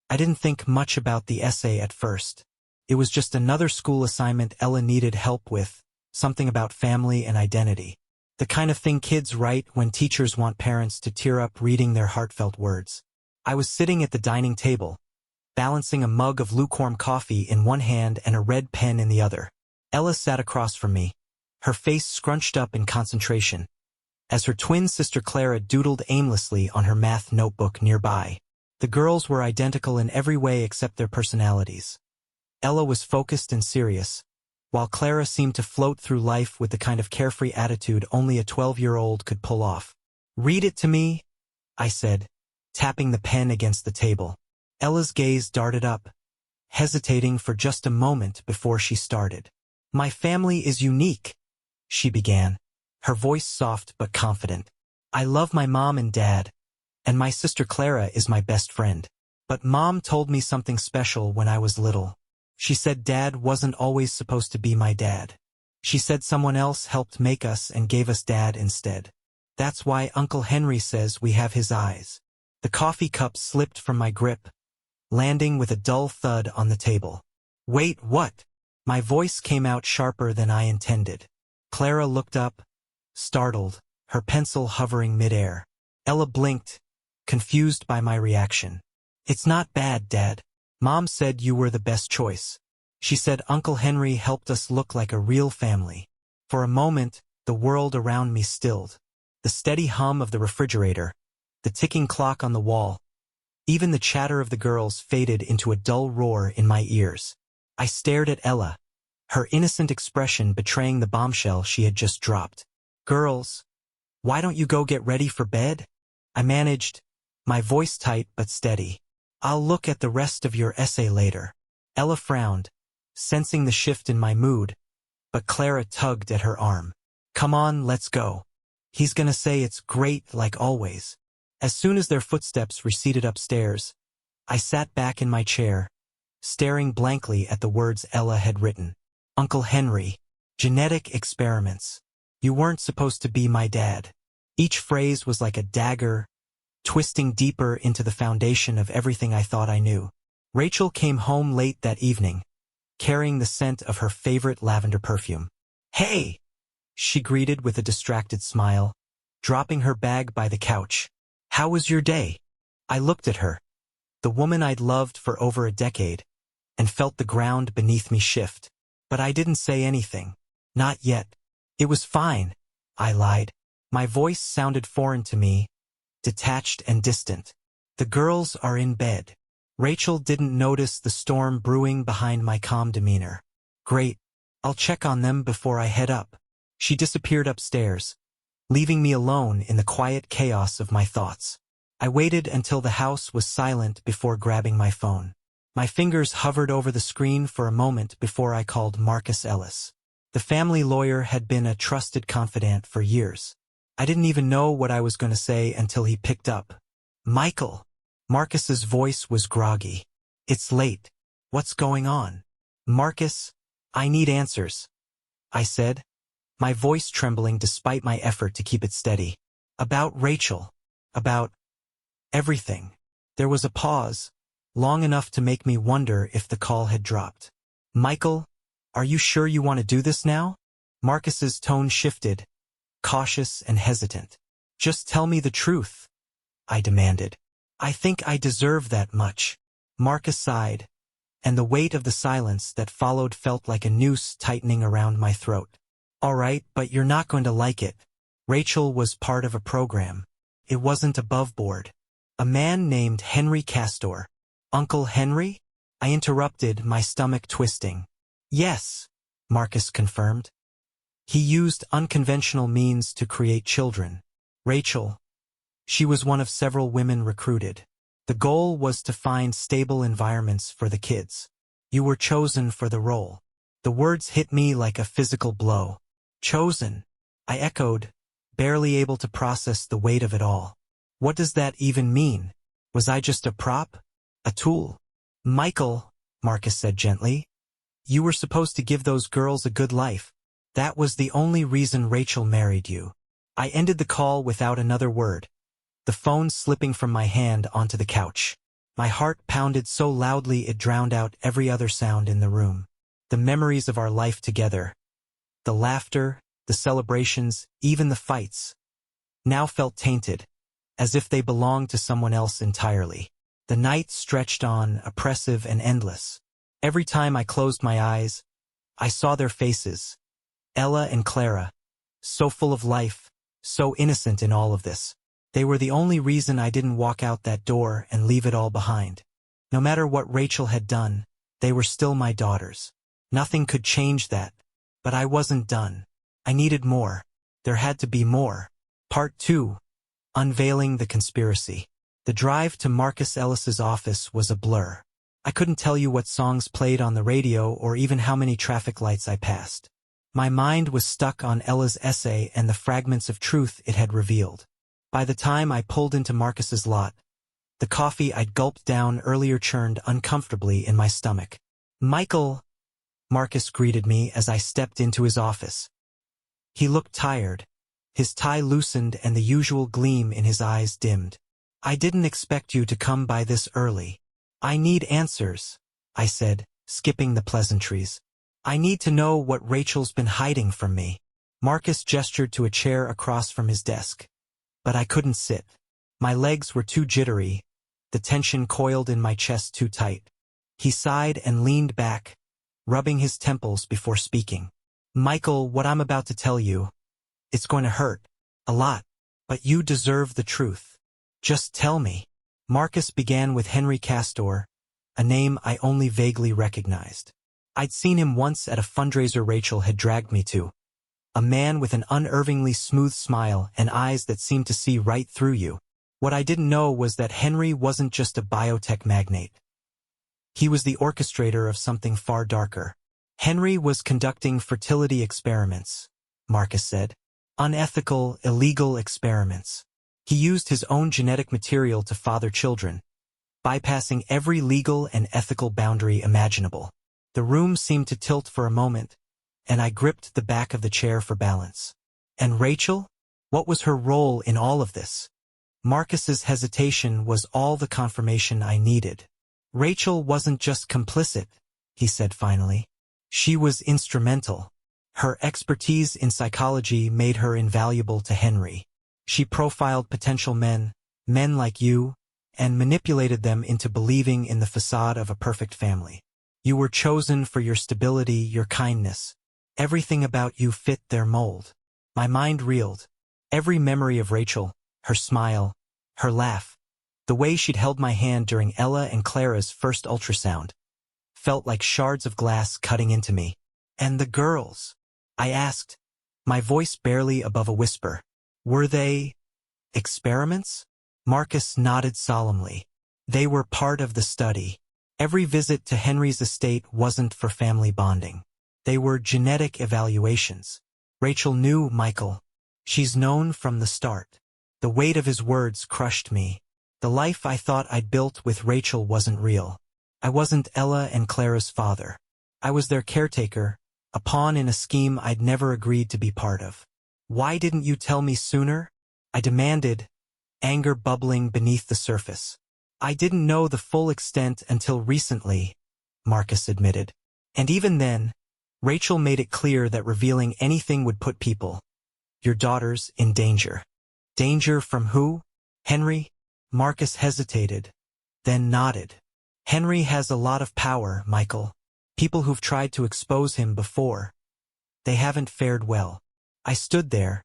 I didn't think much about the essay at first. It was just another school assignment Ella needed help with, something about family and identity. The kind of thing kids write when teachers want parents to tear up reading their heartfelt words. I was sitting at the dining table, balancing a mug of lukewarm coffee in one hand and a red pen in the other. Ella sat across from me, her face scrunched up in concentration, as her twin sister Clara doodled aimlessly on her math notebook nearby. The girls were identical in every way except their personalities. Ella was focused and serious, while Clara seemed to float through life with the kind of carefree attitude only a 12-year-old could pull off. "Read it to me," I said, tapping the pen against the table. Ella's gaze darted up, hesitating for just a moment before she started. "My family is unique," she began, her voice soft but confident. "I love my mom and dad, and my sister Clara is my best friend. But Mom told me something special when I was little. She said Dad wasn't always supposed to be my dad. She said someone else helped make us and gave us Dad instead. That's why Uncle Henry says we have his eyes." The coffee cup slipped from my grip, landing with a dull thud on the table. "Wait, what?" My voice came out sharper than I intended. Clara looked up, startled, her pencil hovering midair. Ella blinked, confused by my reaction. "It's not bad, Dad. Mom said you were the best choice. She said Uncle Henry helped us look like a real family." For a moment, the world around me stilled. The steady hum of the refrigerator, the ticking clock on the wall, even the chatter of the girls faded into a dull roar in my ears. I stared at Ella, her innocent expression betraying the bombshell she had just dropped. "Girls, why don't you go get ready for bed?" I managed, my voice tight but steady. "I'll look at the rest of your essay later." Ella frowned, sensing the shift in my mood, but Clara tugged at her arm. "Come on, let's go. He's gonna say it's great like always." As soon as their footsteps receded upstairs, I sat back in my chair, staring blankly at the words Ella had written. "Uncle Henry. Genetic experiments. You weren't supposed to be my dad." Each phrase was like a dagger, twisting deeper into the foundation of everything I thought I knew. Rachel came home late that evening, carrying the scent of her favorite lavender perfume. "Hey!" she greeted with a distracted smile, dropping her bag by the couch. "How was your day?" I looked at her, the woman I'd loved for over a decade, and felt the ground beneath me shift. But I didn't say anything. Not yet. "It was fine," I lied. My voice sounded foreign to me, detached and distant. "The girls are in bed." Rachel didn't notice the storm brewing behind my calm demeanor. "Great. I'll check on them before I head up." She disappeared upstairs, leaving me alone in the quiet chaos of my thoughts. I waited until the house was silent before grabbing my phone. My fingers hovered over the screen for a moment before I called Marcus Ellis. The family lawyer had been a trusted confidant for years. I didn't even know what I was going to say until he picked up. "Michael." Marcus's voice was groggy. "It's late. What's going on?" "Marcus, I need answers," I said, my voice trembling despite my effort to keep it steady. "About Rachel. About everything." There was a pause, long enough to make me wonder if the call had dropped. "Michael, are you sure you want to do this now?" Marcus's tone shifted, cautious and hesitant. "Just tell me the truth," I demanded. "I think I deserve that much." Marcus sighed, and the weight of the silence that followed felt like a noose tightening around my throat. "All right, but you're not going to like it. Rachel was part of a program. It wasn't above board. A man named Henry Castor." "Uncle Henry?" I interrupted, my stomach twisting. "Yes," Marcus confirmed. "He used unconventional means to create children. Rachel, she was one of several women recruited. The goal was to find stable environments for the kids. You were chosen for the role." The words hit me like a physical blow. "Chosen?" I echoed, barely able to process the weight of it all. What does that even mean? Was I just a prop? A tool? "Michael," Marcus said gently, "you were supposed to give those girls a good life. That was the only reason Rachel married you." I ended the call without another word, the phone slipping from my hand onto the couch. My heart pounded so loudly it drowned out every other sound in the room. The memories of our life together, the laughter, the celebrations, even the fights, now felt tainted, as if they belonged to someone else entirely. The night stretched on, oppressive and endless. Every time I closed my eyes, I saw their faces, Ella and Clara, so full of life, so innocent in all of this. They were the only reason I didn't walk out that door and leave it all behind. No matter what Rachel had done, they were still my daughters. Nothing could change that. But I wasn't done. I needed more. There had to be more. Part 2. Unveiling the conspiracy. The drive to Marcus Ellis's office was a blur. I couldn't tell you what songs played on the radio or even how many traffic lights I passed. My mind was stuck on Ella's essay and the fragments of truth it had revealed. By the time I pulled into Marcus's lot, the coffee I'd gulped down earlier churned uncomfortably in my stomach. "Michael," Marcus greeted me as I stepped into his office. He looked tired. His tie loosened and the usual gleam in his eyes dimmed. "I didn't expect you to come by this early. I need answers," I said, skipping the pleasantries. "I need to know what Rachel's been hiding from me." Marcus gestured to a chair across from his desk. But I couldn't sit. My legs were too jittery, the tension coiled in my chest too tight. He sighed and leaned back, rubbing his temples before speaking. "Michael, what I'm about to tell you, it's going to hurt. A lot. But you deserve the truth. Just tell me." Marcus began with Henry Castor, a name I only vaguely recognized. I'd seen him once at a fundraiser Rachel had dragged me to. A man with an unervingly smooth smile and eyes that seemed to see right through you. What I didn't know was that Henry wasn't just a biotech magnate. He was the orchestrator of something far darker. Henry was conducting fertility experiments, Marcus said. Unethical, illegal experiments. He used his own genetic material to father children, bypassing every legal and ethical boundary imaginable. The room seemed to tilt for a moment, and I gripped the back of the chair for balance. And Rachel? What was her role in all of this? Marcus's hesitation was all the confirmation I needed. "Rachel wasn't just complicit," he said finally. "She was instrumental. Her expertise in psychology made her invaluable to Henry. She profiled potential men like you, and manipulated them into believing in the facade of a perfect family. You were chosen for your stability, your kindness. Everything about you fit their mold." My mind reeled. Every memory of Rachel, her smile, her laugh, the way she'd held my hand during Ella and Clara's first ultrasound, felt like shards of glass cutting into me. "And the girls?" I asked, my voice barely above a whisper. "Were they experiments?" Marcus nodded solemnly. "They were part of the study. Every visit to Henry's estate wasn't for family bonding. They were genetic evaluations. Rachel knew, Michael. She's known from the start." The weight of his words crushed me. The life I thought I'd built with Rachel wasn't real. I wasn't Ella and Clara's father. I was their caretaker, a pawn in a scheme I'd never agreed to be part of. "Why didn't you tell me sooner?" I demanded, anger bubbling beneath the surface. "I didn't know the full extent until recently," Marcus admitted. "And even then, Rachel made it clear that revealing anything would put people, your daughters, in danger." "Danger from who? Henry?" Marcus hesitated, then nodded. "Henry has a lot of power, Michael. People who've tried to expose him before. They haven't fared well." I stood there,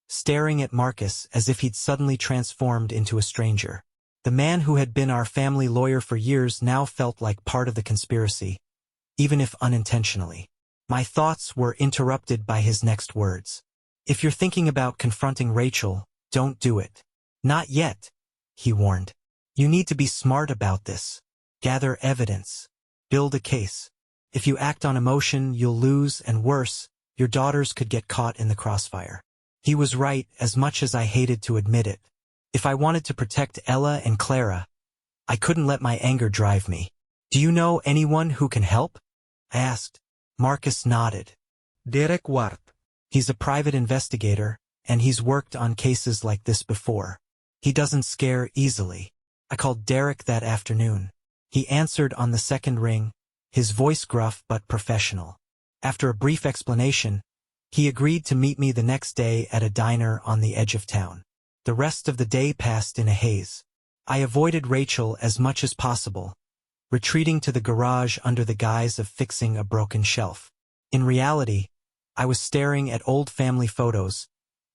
staring at Marcus as if he'd suddenly transformed into a stranger. The man who had been our family lawyer for years now felt like part of the conspiracy, even if unintentionally. My thoughts were interrupted by his next words. "If you're thinking about confronting Rachel, don't do it. Not yet," he warned. "You need to be smart about this. Gather evidence. Build a case. If you act on emotion, you'll lose, and worse, your daughters could get caught in the crossfire." He was right, as much as I hated to admit it. If I wanted to protect Ella and Clara, I couldn't let my anger drive me. "Do you know anyone who can help?" I asked. Marcus nodded. "Derek Ward. He's a private investigator, and he's worked on cases like this before. He doesn't scare easily. I called Derek that afternoon. He answered on the second ring, his voice gruff but professional. After a brief explanation, he agreed to meet me the next day at a diner on the edge of town. The rest of the day passed in a haze. I avoided Rachel as much as possible, retreating to the garage under the guise of fixing a broken shelf. In reality, I was staring at old family photos,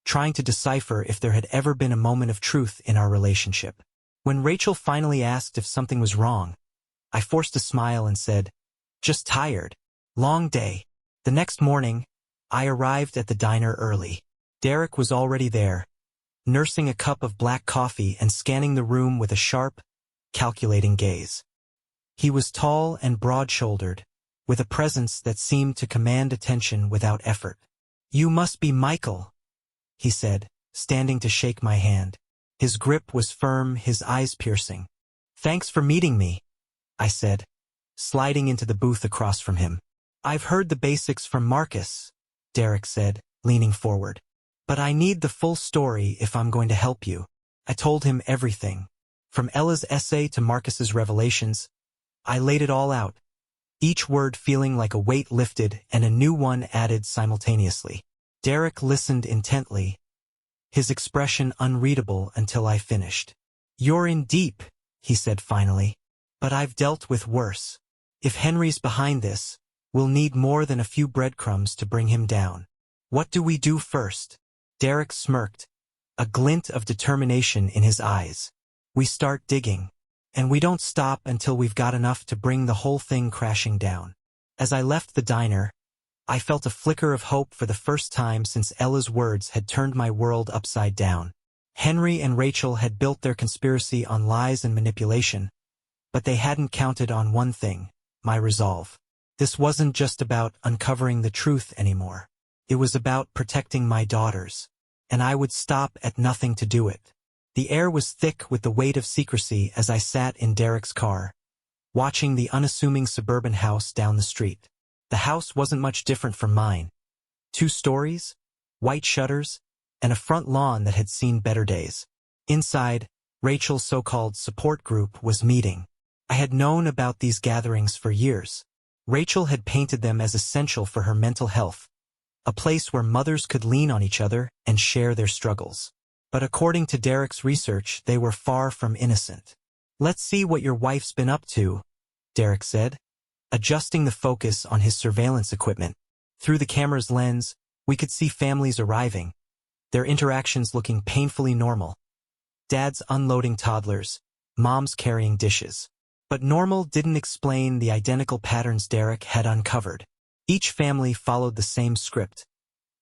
trying to decipher if there had ever been a moment of truth in our relationship. When Rachel finally asked if something was wrong, I forced a smile and said, "Just tired. Long day." The next morning, I arrived at the diner early. Derek was already there, nursing a cup of black coffee and scanning the room with a sharp, calculating gaze. He was tall and broad-shouldered, with a presence that seemed to command attention without effort. "You must be Michael," he said, standing to shake my hand. His grip was firm, his eyes piercing. "Thanks for meeting me," I said, sliding into the booth across from him. "I've heard the basics from Marcus," Derek said, leaning forward. "But I need the full story if I'm going to help you." I told him everything. From Ella's essay to Marcus's revelations, I laid it all out, each word feeling like a weight lifted and a new one added simultaneously. Derek listened intently, his expression unreadable until I finished. "You're in deep," he said finally. "But I've dealt with worse. If Henry's behind this, we'll need more than a few breadcrumbs to bring him down. What do we do first?" Derek smirked, a glint of determination in his eyes. "We start digging. And we don't stop until we've got enough to bring the whole thing crashing down." As I left the diner, I felt a flicker of hope for the first time since Ella's words had turned my world upside down. Henry and Rachel had built their conspiracy on lies and manipulation, but they hadn't counted on one thing, my resolve. This wasn't just about uncovering the truth anymore. It was about protecting my daughters, and I would stop at nothing to do it. The air was thick with the weight of secrecy as I sat in Derek's car, watching the unassuming suburban house down the street. The house wasn't much different from mine. 2 stories, white shutters, and a front lawn that had seen better days. Inside, Rachel's so-called support group was meeting. I had known about these gatherings for years. Rachel had painted them as essential for her mental health, a place where mothers could lean on each other and share their struggles. But according to Derek's research, they were far from innocent. "Let's see what your wife's been up to," Derek said, adjusting the focus on his surveillance equipment. Through the camera's lens, we could see families arriving, their interactions looking painfully normal. Dads unloading toddlers, moms carrying dishes. But normal didn't explain the identical patterns Derek had uncovered. Each family followed the same script.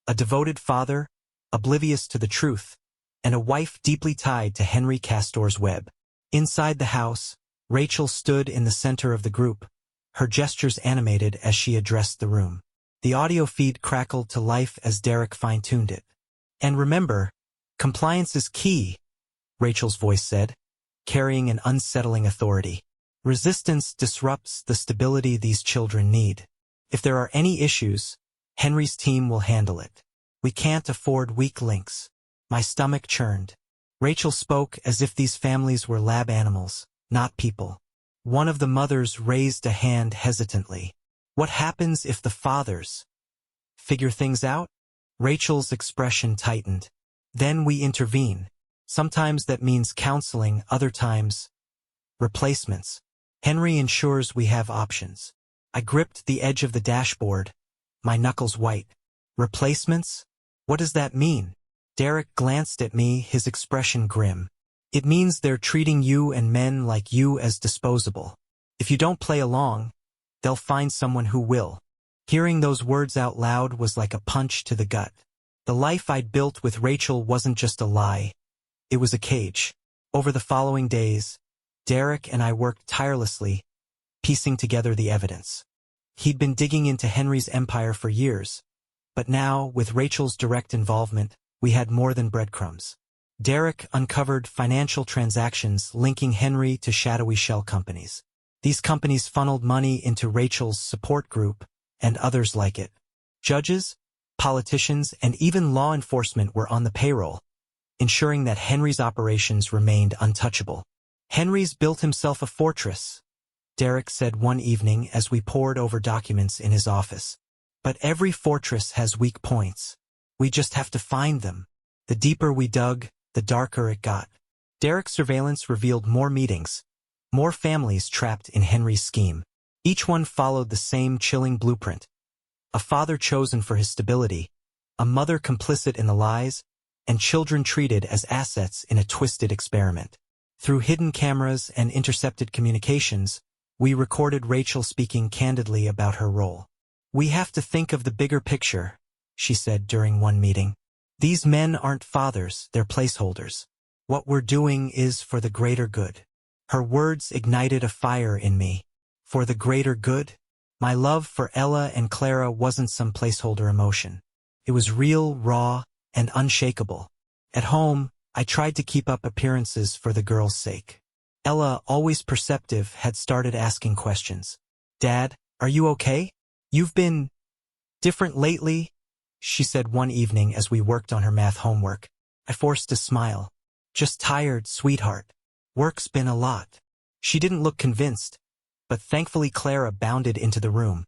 A devoted father, oblivious to the truth, and a wife deeply tied to Henry Castor's web. Inside the house, Rachel stood in the center of the group, her gestures animated as she addressed the room. The audio feed crackled to life as Derek fine-tuned it. "And remember, compliance is key," Rachel's voice said, carrying an unsettling authority. "Resistance disrupts the stability these children need. If there are any issues, Henry's team will handle it. We can't afford weak links." My stomach churned. Rachel spoke as if these families were lab animals, not people. One of the mothers raised a hand hesitantly. "What happens if the fathers figure things out?" Rachel's expression tightened. "Then we intervene. Sometimes that means counseling, other times, replacements. Henry ensures we have options." I gripped the edge of the dashboard, my knuckles white. "Replacements? What does that mean?" Derek glanced at me, his expression grim. "It means they're treating you and men like you as disposable. If you don't play along, they'll find someone who will." Hearing those words out loud was like a punch to the gut. The life I'd built with Rachel wasn't just a lie. It was a cage. Over the following days, Derek and I worked tirelessly, piecing together the evidence. He'd been digging into Henry's empire for years, but now, with Rachel's direct involvement, we had more than breadcrumbs. Derek uncovered financial transactions linking Henry to shadowy shell companies. These companies funneled money into Rachel's support group and others like it. Judges, politicians, and even law enforcement were on the payroll, ensuring that Henry's operations remained untouchable. Henry's built himself a fortress, Derek said one evening as we pored over documents in his office. But every fortress has weak points. We just have to find them. The deeper we dug, the darker it got. Derek's surveillance revealed more meetings, more families trapped in Henry's scheme. Each one followed the same chilling blueprint. A father chosen for his stability, a mother complicit in the lies, and children treated as assets in a twisted experiment. Through hidden cameras and intercepted communications, we recorded Rachel speaking candidly about her role. "We have to think of the bigger picture," she said during one meeting. "These men aren't fathers, they're placeholders. What we're doing is for the greater good." Her words ignited a fire in me. For the greater good? My love for Ella and Clara wasn't some placeholder emotion. It was real, raw, and unshakable. At home, I tried to keep up appearances for the girls' sake. Ella, always perceptive, had started asking questions. "Dad, are you okay? You've been different lately," she said one evening as we worked on her math homework. I forced a smile. "Just tired, sweetheart. Work's been a lot." She didn't look convinced, but thankfully Clara bounded into the room,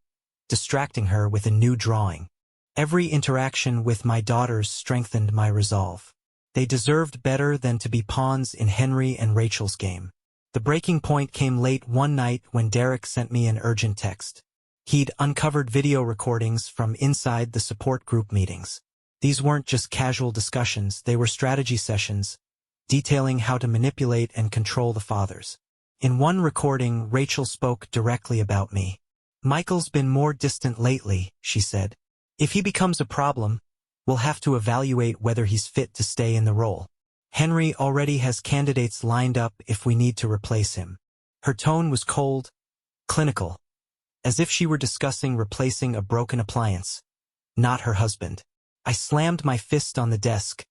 distracting her with a new drawing. Every interaction with my daughters strengthened my resolve. They deserved better than to be pawns in Henry and Rachel's game. The breaking point came late one night when Derek sent me an urgent text. He'd uncovered video recordings from inside the support group meetings. These weren't just casual discussions, they were strategy sessions, detailing how to manipulate and control the fathers. In one recording, Rachel spoke directly about me. "Michael's been more distant lately," she said. "If he becomes a problem, we'll have to evaluate whether he's fit to stay in the role. Henry already has candidates lined up if we need to replace him." Her tone was cold, clinical, as if she were discussing replacing a broken appliance, not her husband. I slammed my fist on the desk,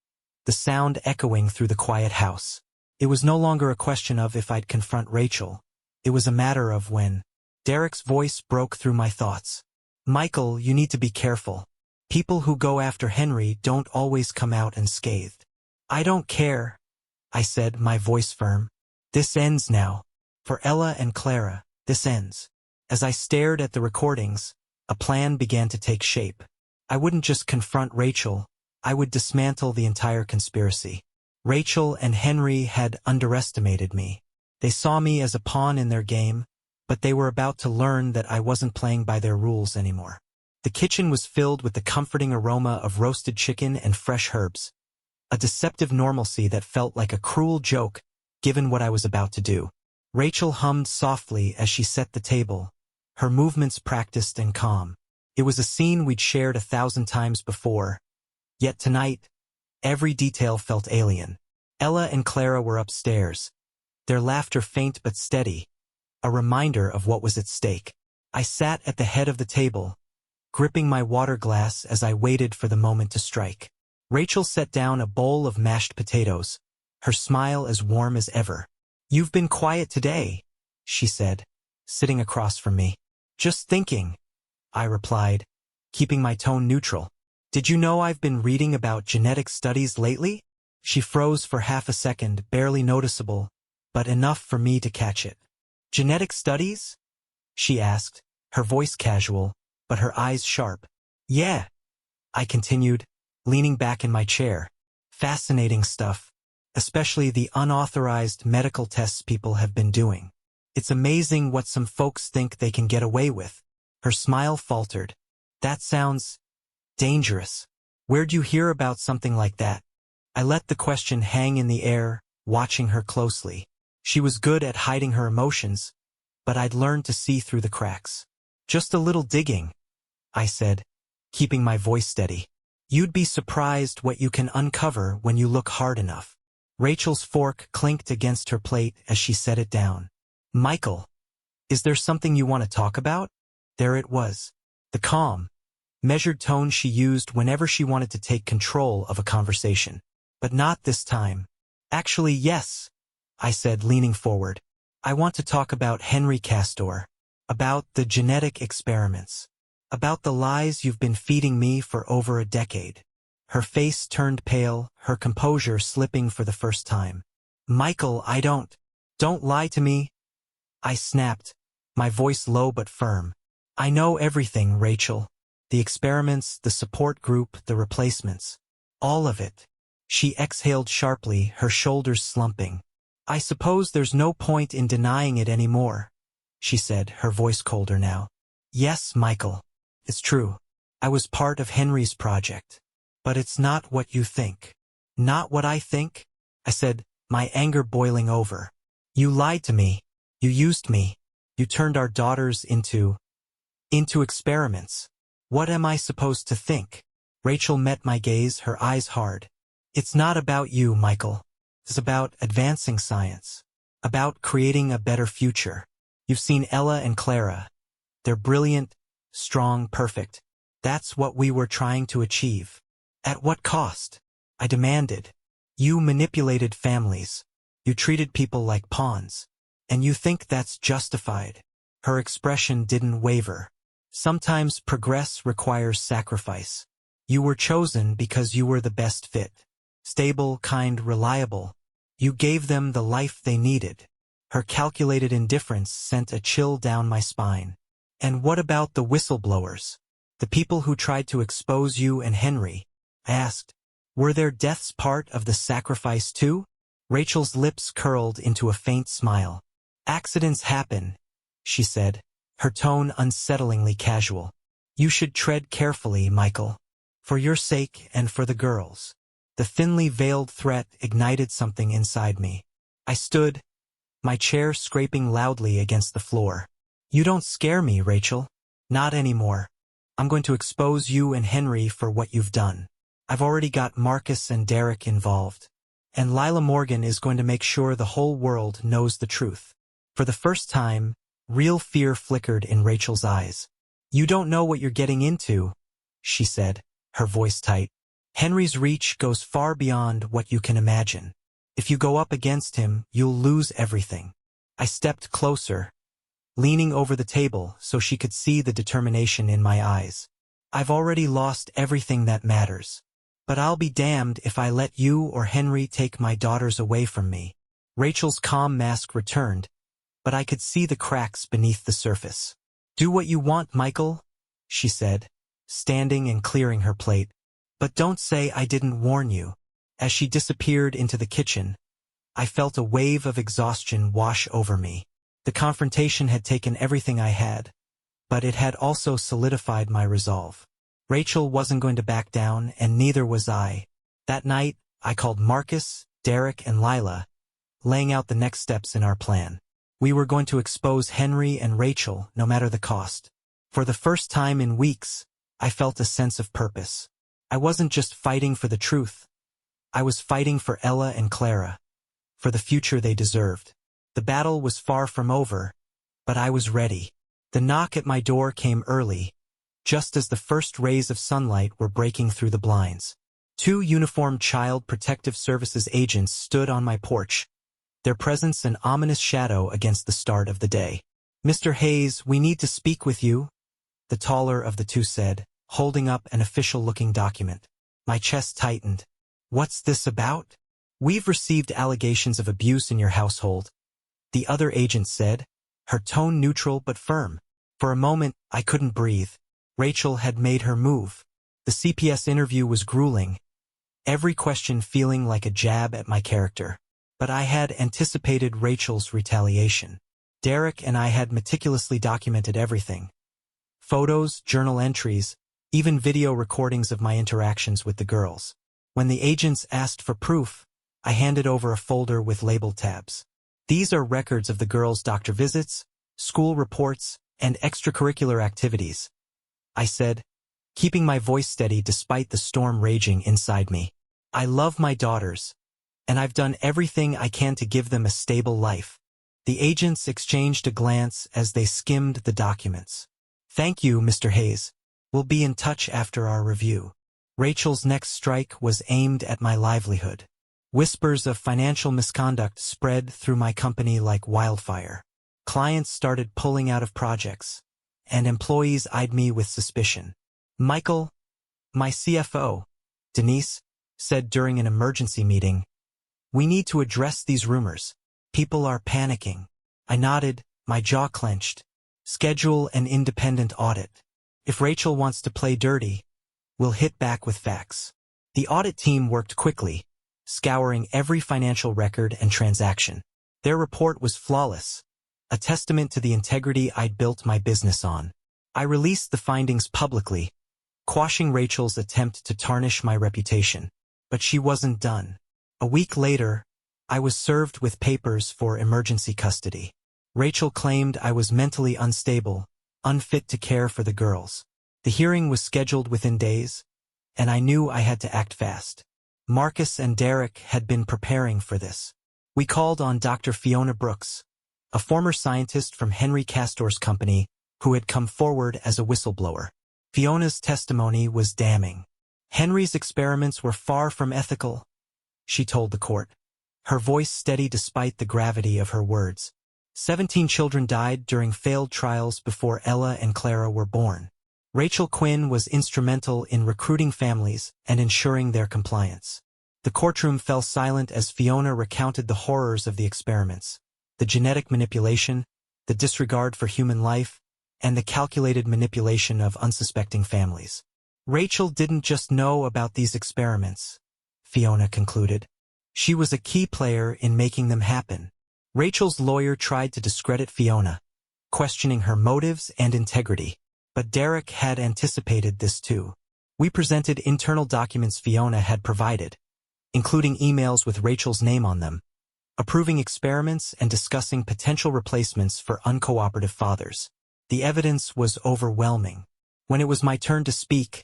the sound echoing through the quiet house. It was no longer a question of if I'd confront Rachel. It was a matter of when. Derek's voice broke through my thoughts. "Michael, you need to be careful. People who go after Henry don't always come out unscathed." "I don't care," I said, my voice firm. "This ends now. For Ella and Clara, this ends." As I stared at the recordings, a plan began to take shape. I wouldn't just confront Rachel, I would dismantle the entire conspiracy. Rachel and Henry had underestimated me. They saw me as a pawn in their game, but they were about to learn that I wasn't playing by their rules anymore. The kitchen was filled with the comforting aroma of roasted chicken and fresh herbs, a deceptive normalcy that felt like a cruel joke given what I was about to do. Rachel hummed softly as she set the table, her movements practiced and calm. It was a scene we'd shared 1,000 times before, yet tonight, every detail felt alien. Ella and Clara were upstairs, their laughter faint but steady, a reminder of what was at stake. I sat at the head of the table, gripping my water glass as I waited for the moment to strike. Rachel set down a bowl of mashed potatoes, her smile as warm as ever. "You've been quiet today," she said, sitting across from me. "Just thinking," I replied, keeping my tone neutral. "Did you know I've been reading about genetic studies lately?" She froze for half a second, barely noticeable, but enough for me to catch it. "Genetic studies?" she asked, her voice casual, but her eyes sharp. "Yeah," I continued, leaning back in my chair. "Fascinating stuff, especially the unauthorized medical tests people have been doing. It's amazing what some folks think they can get away with." Her smile faltered. "That sounds dangerous. Where'd you hear about something like that?" I let the question hang in the air, watching her closely. She was good at hiding her emotions, but I'd learned to see through the cracks. "Just a little digging," I said, keeping my voice steady. "You'd be surprised what you can uncover when you look hard enough." Rachel's fork clinked against her plate as she set it down. "Michael, is there something you want to talk about?" There it was, the calm, measured tone she used whenever she wanted to take control of a conversation. But not this time. "Actually, yes," I said, leaning forward. "I want to talk about Henry Castor, about the genetic experiments, about the lies you've been feeding me for over a decade." Her face turned pale, her composure slipping for the first time. "Michael, I don't." Don't lie to me, I snapped, my voice low but firm. I know everything, Rachel. The experiments, the support group, the replacements. All of it. She exhaled sharply, her shoulders slumping. I suppose there's no point in denying it anymore, she said, her voice colder now. Yes, Michael. It's true. I was part of Henry's project. But it's not what you think. Not what I think? I said, my anger boiling over. You lied to me. You used me. You turned our daughters into experiments. What am I supposed to think? Rachel met my gaze, her eyes hard. It's not about you, Michael. It's about advancing science. About creating a better future. You've seen Ella and Clara. They're brilliant, strong, perfect. That's what we were trying to achieve. At what cost? I demanded. You manipulated families. You treated people like pawns. And you think that's justified. Her expression didn't waver. Sometimes progress requires sacrifice. You were chosen because you were the best fit. Stable, kind, reliable. You gave them the life they needed. Her calculated indifference sent a chill down my spine. And what about the whistleblowers? The people who tried to expose you and Henry? I asked. Were their deaths part of the sacrifice too? Rachel's lips curled into a faint smile. Accidents happen, she said, her tone unsettlingly casual. You should tread carefully, Michael. For your sake and for the girls. The thinly veiled threat ignited something inside me. I stood, my chair scraping loudly against the floor. You don't scare me, Rachel. Not anymore. I'm going to expose you and Henry for what you've done. I've already got Marcus and Derek involved. And Lila Morgan is going to make sure the whole world knows the truth. For the first time, real fear flickered in Rachel's eyes. You don't know what you're getting into, she said, her voice tight. Henry's reach goes far beyond what you can imagine. If you go up against him, you'll lose everything. I stepped closer, leaning over the table so she could see the determination in my eyes. I've already lost everything that matters. But I'll be damned if I let you or Henry take my daughters away from me. Rachel's calm mask returned, but I could see the cracks beneath the surface. Do what you want, Michael, she said, standing and clearing her plate. But don't say I didn't warn you. As she disappeared into the kitchen, I felt a wave of exhaustion wash over me. The confrontation had taken everything I had, but it had also solidified my resolve. Rachel wasn't going to back down, and neither was I. That night, I called Marcus, Derek, and Lila, laying out the next steps in our plan. We were going to expose Henry and Rachel, no matter the cost. For the first time in weeks, I felt a sense of purpose. I wasn't just fighting for the truth. I was fighting for Ella and Clara, for the future they deserved. The battle was far from over, but I was ready. The knock at my door came early, just as the first rays of sunlight were breaking through the blinds. 2 uniformed Child Protective Services agents stood on my porch, their presence an ominous shadow against the start of the day. Mr. Hayes, we need to speak with you, the taller of the 2 said, holding up an official-looking document. My chest tightened. What's this about? We've received allegations of abuse in your household, the other agent said, her tone neutral but firm. For a moment, I couldn't breathe. Rachel had made her move. The CPS interview was grueling, every question feeling like a jab at my character. But I had anticipated Rachel's retaliation. Derek and I had meticulously documented everything. Photos, journal entries, even video recordings of my interactions with the girls. When the agents asked for proof, I handed over a folder with label tabs. These are records of the girls' doctor visits, school reports, and extracurricular activities, I said, keeping my voice steady despite the storm raging inside me. I love my daughters, and I've done everything I can to give them a stable life. The agents exchanged a glance as they skimmed the documents. Thank you, Mr. Hayes. We'll be in touch after our review. Rachel's next strike was aimed at my livelihood. Whispers of financial misconduct spread through my company like wildfire. Clients started pulling out of projects, and employees eyed me with suspicion. Michael, my CFO, Denise, said during an emergency meeting, we need to address these rumors. People are panicking. I nodded, my jaw clenched. Schedule an independent audit. If Rachel wants to play dirty, we'll hit back with facts. The audit team worked quickly, scouring every financial record and transaction. Their report was flawless, a testament to the integrity I'd built my business on. I released the findings publicly, quashing Rachel's attempt to tarnish my reputation. But she wasn't done. A week later, I was served with papers for emergency custody. Rachel claimed I was mentally unstable, unfit to care for the girls. The hearing was scheduled within days, and I knew I had to act fast. Marcus and Derek had been preparing for this. We called on Dr. Fiona Brooks, a former scientist from Henry Castor's company who had come forward as a whistleblower. Fiona's testimony was damning. Henry's experiments were far from ethical, she told the court, her voice steady despite the gravity of her words. 17 children died during failed trials before Ella and Clara were born. Rachel Quinn was instrumental in recruiting families and ensuring their compliance. The courtroom fell silent as Fiona recounted the horrors of the experiments, the genetic manipulation, the disregard for human life, and the calculated manipulation of unsuspecting families. Rachel didn't just know about these experiments, Fiona concluded. She was a key player in making them happen. Rachel's lawyer tried to discredit Fiona, questioning her motives and integrity. But Derek had anticipated this too. We presented internal documents Fiona had provided, including emails with Rachel's name on them, approving experiments and discussing potential replacements for uncooperative fathers. The evidence was overwhelming. When it was my turn to speak,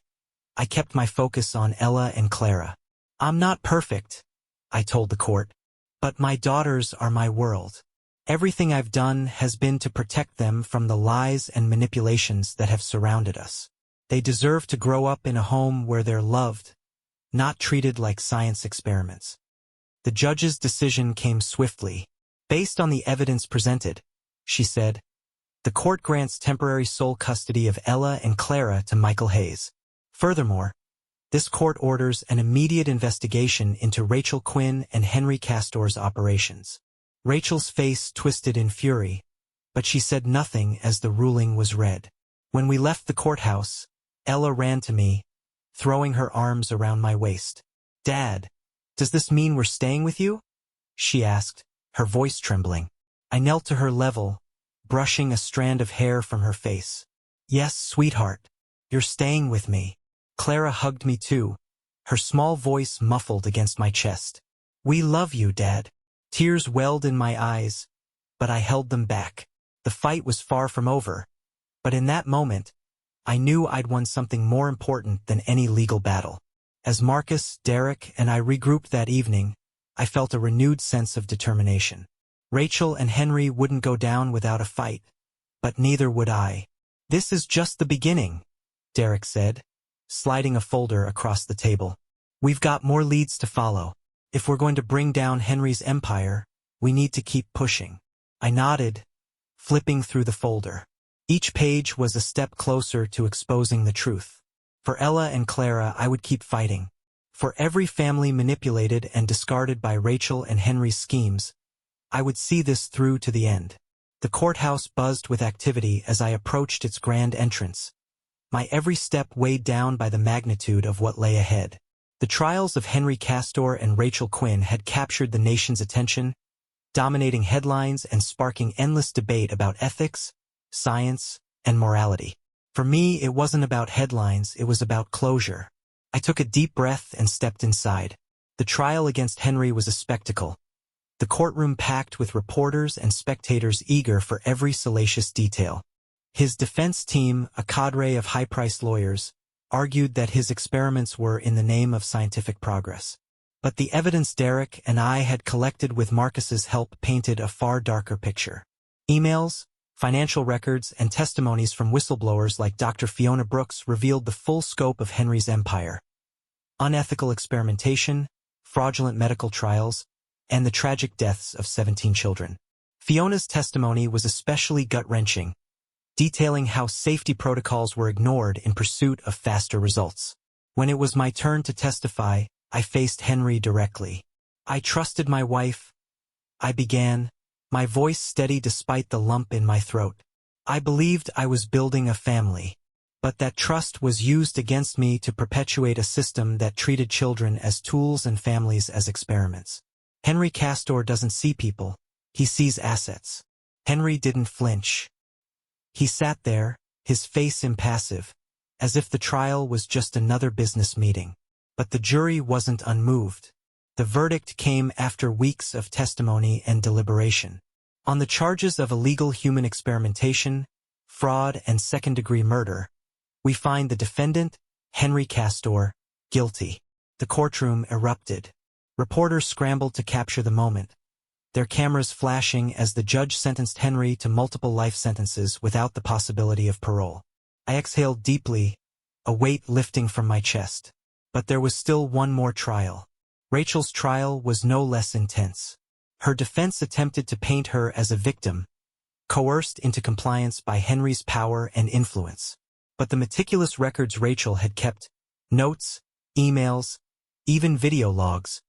I kept my focus on Ella and Clara. I'm not perfect, I told the court, but my daughters are my world. Everything I've done has been to protect them from the lies and manipulations that have surrounded us. They deserve to grow up in a home where they're loved, not treated like science experiments. The judge's decision came swiftly. Based on the evidence presented, she said, the court grants temporary sole custody of Ella and Clara to Michael Hayes. Furthermore, this court orders an immediate investigation into Rachel Quinn and Henry Castor's operations. Rachel's face twisted in fury, but she said nothing as the ruling was read. When we left the courthouse, Ella ran to me, throwing her arms around my waist. Dad, does this mean we're staying with you? She asked, her voice trembling. I knelt to her level, brushing a strand of hair from her face. Yes, sweetheart, you're staying with me. Clara hugged me too, her small voice muffled against my chest. We love you, Dad. Tears welled in my eyes, but I held them back. The fight was far from over, but in that moment, I knew I'd won something more important than any legal battle. As Marcus, Derek, and I regrouped that evening, I felt a renewed sense of determination. Rachel and Henry wouldn't go down without a fight, but neither would I. This is just the beginning, Derek said, sliding a folder across the table. We've got more leads to follow. If we're going to bring down Henry's empire, we need to keep pushing. I nodded, flipping through the folder. Each page was a step closer to exposing the truth. For Ella and Clara, I would keep fighting. For every family manipulated and discarded by Rachel and Henry's schemes, I would see this through to the end. The courthouse buzzed with activity as I approached its grand entrance, my every step weighed down by the magnitude of what lay ahead. The trials of Henry Castor and Rachel Quinn had captured the nation's attention, dominating headlines and sparking endless debate about ethics, science, and morality. For me, it wasn't about headlines, it was about closure. I took a deep breath and stepped inside. The trial against Henry was a spectacle, the courtroom packed with reporters and spectators eager for every salacious detail. His defense team, a cadre of high-priced lawyers, argued that his experiments were in the name of scientific progress. But the evidence Derek and I had collected with Marcus's help painted a far darker picture. Emails, financial records, and testimonies from whistleblowers like Dr. Fiona Brooks revealed the full scope of Henry's empire. Unethical experimentation, fraudulent medical trials, and the tragic deaths of 17 children. Fiona's testimony was especially gut-wrenching, detailing how safety protocols were ignored in pursuit of faster results. When it was my turn to testify, I faced Henry directly. I trusted my wife, I began, my voice steady despite the lump in my throat. I believed I was building a family. But that trust was used against me to perpetuate a system that treated children as tools and families as experiments. Henry Castor doesn't see people. He sees assets. Henry didn't flinch. He sat there, his face impassive, as if the trial was just another business meeting. But the jury wasn't unmoved. The verdict came after weeks of testimony and deliberation. On the charges of illegal human experimentation, fraud, and second-degree murder, we find the defendant, Henry Castor, guilty. The courtroom erupted. Reporters scrambled to capture the moment, their cameras flashing as the judge sentenced Henry to multiple life sentences without the possibility of parole. I exhaled deeply, a weight lifting from my chest. But there was still one more trial. Rachel's trial was no less intense. Her defense attempted to paint her as a victim, coerced into compliance by Henry's power and influence. But the meticulous records Rachel had kept, notes, emails, even video logs,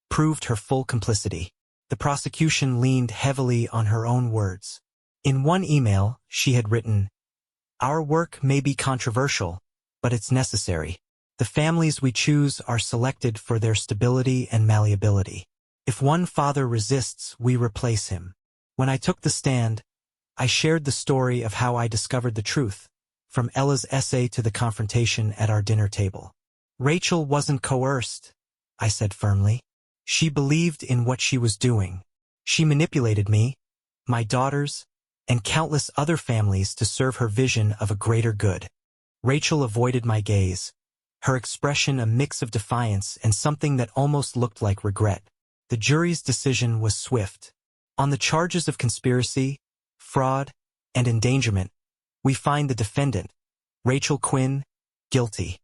proved her full complicity. The prosecution leaned heavily on her own words. In one email, she had written, "Our work may be controversial, but it's necessary. The families we choose are selected for their stability and malleability. If one father resists, we replace him." When I took the stand, I shared the story of how I discovered the truth, from Ella's essay to the confrontation at our dinner table. Rachel wasn't coerced, I said firmly. She believed in what she was doing. She manipulated me, my daughters, and countless other families to serve her vision of a greater good. Rachel avoided my gaze, her expression a mix of defiance and something that almost looked like regret. The jury's decision was swift. On the charges of conspiracy, fraud, and endangerment, we find the defendant, Rachel Quinn, guilty.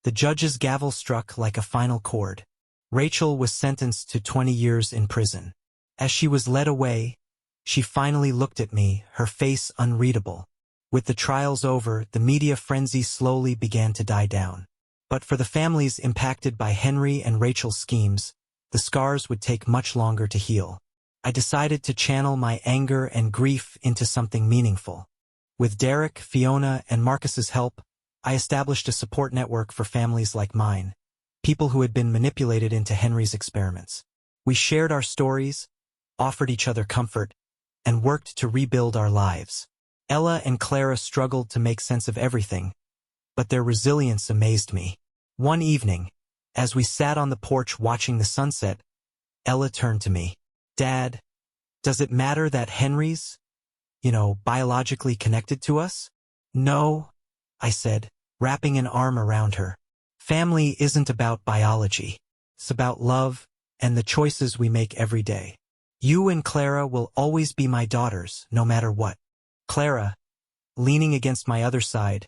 The judge's gavel struck like a final chord. Rachel was sentenced to 20 years in prison. As she was led away, she finally looked at me, her face unreadable. With the trials over, the media frenzy slowly began to die down. But for the families impacted by Henry and Rachel's schemes, the scars would take much longer to heal. I decided to channel my anger and grief into something meaningful. With Derek, Fiona, and Marcus's help, I established a support network for families like mine, people who had been manipulated into Henry's experiments. We shared our stories, offered each other comfort, and worked to rebuild our lives. Ella and Clara struggled to make sense of everything, but their resilience amazed me. One evening, as we sat on the porch watching the sunset, Ella turned to me. "Dad, does it matter that Henry's, biologically connected to us?" "No," I said, wrapping an arm around her. "Family isn't about biology. It's about love and the choices we make every day. You and Clara will always be my daughters, no matter what." Clara, leaning against my other side,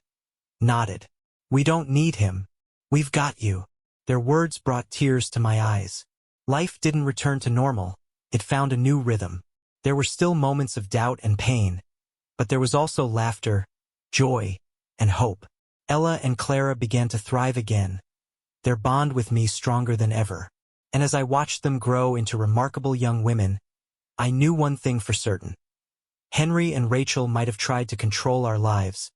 nodded. "We don't need him. We've got you." Their words brought tears to my eyes. Life didn't return to normal. It found a new rhythm. There were still moments of doubt and pain, but there was also laughter, joy, and hope. Ella and Clara began to thrive again, their bond with me stronger than ever. And as I watched them grow into remarkable young women, I knew one thing for certain. Henry and Rachel might have tried to control our lives,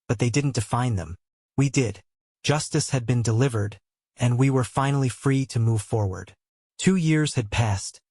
but they didn't define them. We did. Justice had been delivered, and we were finally free to move forward. 2 years had passed,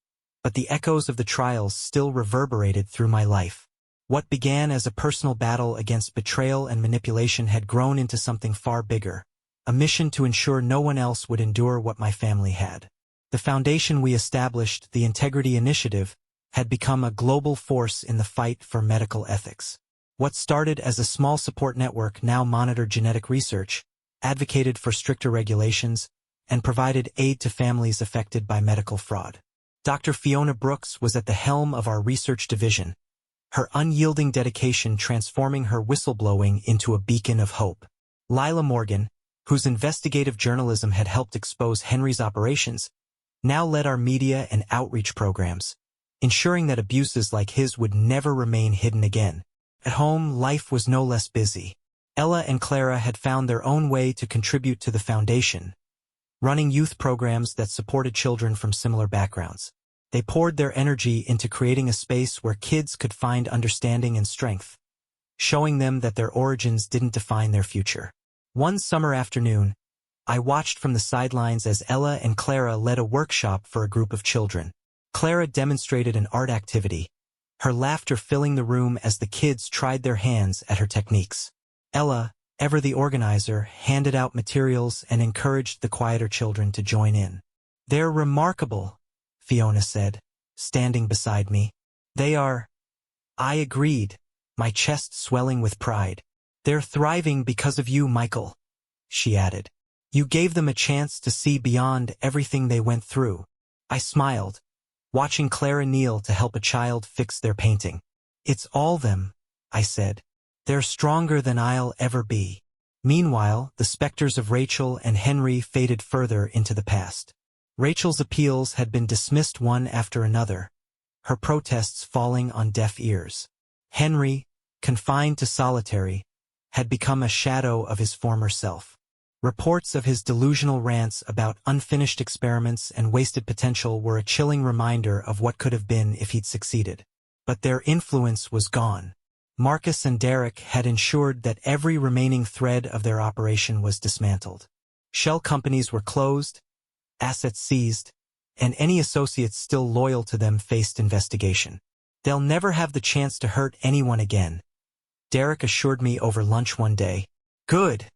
but the echoes of the trials still reverberated through my life. What began as a personal battle against betrayal and manipulation had grown into something far bigger, a mission to ensure no one else would endure what my family had. The foundation we established, the Integrity Initiative, had become a global force in the fight for medical ethics. What started as a small support network now monitored genetic research, advocated for stricter regulations, and provided aid to families affected by medical fraud. Dr. Fiona Brooks was at the helm of our research division, her unyielding dedication transforming her whistleblowing into a beacon of hope. Lila Morgan, whose investigative journalism had helped expose Henry's operations, now led our media and outreach programs, ensuring that abuses like his would never remain hidden again. At home, life was no less busy. Ella and Clara had found their own way to contribute to the foundation, running youth programs that supported children from similar backgrounds. They poured their energy into creating a space where kids could find understanding and strength, showing them that their origins didn't define their future. One summer afternoon, I watched from the sidelines as Ella and Clara led a workshop for a group of children. Clara demonstrated an art activity, her laughter filling the room as the kids tried their hands at her techniques. Ella, ever the organizer, handed out materials and encouraged the quieter children to join in. "They're remarkable," Fiona said, standing beside me. "They are." I agreed, my chest swelling with pride. "They're thriving because of you, Michael," she added. "You gave them a chance to see beyond everything they went through." I smiled, watching Clara kneel to help a child fix their painting. "It's all them," I said. "They're stronger than I'll ever be." Meanwhile, the specters of Rachel and Henry faded further into the past. Rachel's appeals had been dismissed one after another, her protests falling on deaf ears. Henry, confined to solitary, had become a shadow of his former self. Reports of his delusional rants about unfinished experiments and wasted potential were a chilling reminder of what could have been if he'd succeeded. But their influence was gone. Marcus and Derek had ensured that every remaining thread of their operation was dismantled. Shell companies were closed, assets seized, and any associates still loyal to them faced investigation. "They'll never have the chance to hurt anyone again," Derek assured me over lunch one day. "Good,"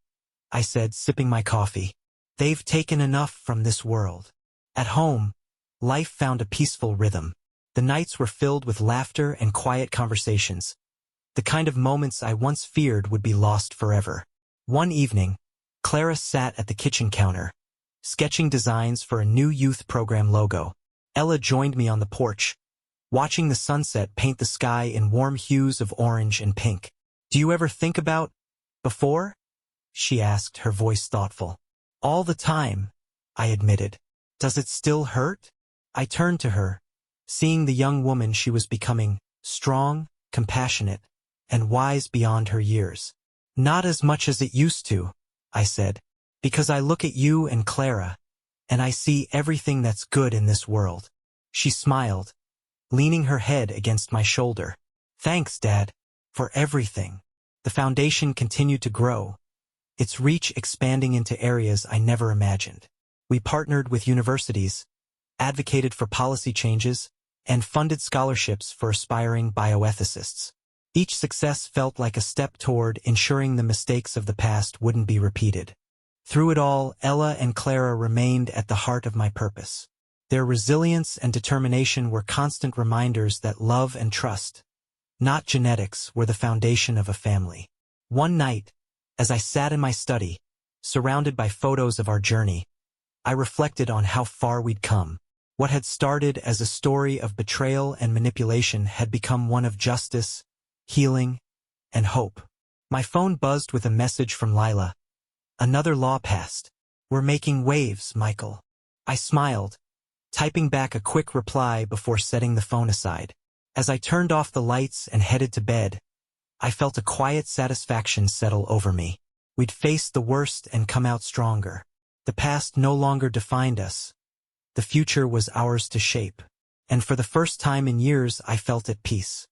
I said, sipping my coffee. "They've taken enough from this world." At home, life found a peaceful rhythm. The nights were filled with laughter and quiet conversations, the kind of moments I once feared would be lost forever. One evening, Clara sat at the kitchen counter, sketching designs for a new youth program logo. Ella joined me on the porch, watching the sunset paint the sky in warm hues of orange and pink. "Do you ever think about before?" she asked, her voice thoughtful. "All the time," I admitted. "Does it still hurt?" I turned to her, seeing the young woman she was becoming, strong, compassionate, and wise beyond her years. "Not as much as it used to," I said, "because I look at you and Clara, and I see everything that's good in this world." She smiled, leaning her head against my shoulder. "Thanks, Dad, for everything." The foundation continued to grow, its reach expanding into areas I never imagined. We partnered with universities, advocated for policy changes, and funded scholarships for aspiring bioethicists. Each success felt like a step toward ensuring the mistakes of the past wouldn't be repeated. Through it all, Ella and Clara remained at the heart of my purpose. Their resilience and determination were constant reminders that love and trust, not genetics, were the foundation of a family. One night, as I sat in my study, surrounded by photos of our journey, I reflected on how far we'd come. What had started as a story of betrayal and manipulation had become one of justice, healing, and hope. My phone buzzed with a message from Lila. "Another law passed. We're making waves, Michael." I smiled, typing back a quick reply before setting the phone aside. As I turned off the lights and headed to bed, I felt a quiet satisfaction settle over me. We'd faced the worst and come out stronger. The past no longer defined us. The future was ours to shape. And for the first time in years, I felt at peace.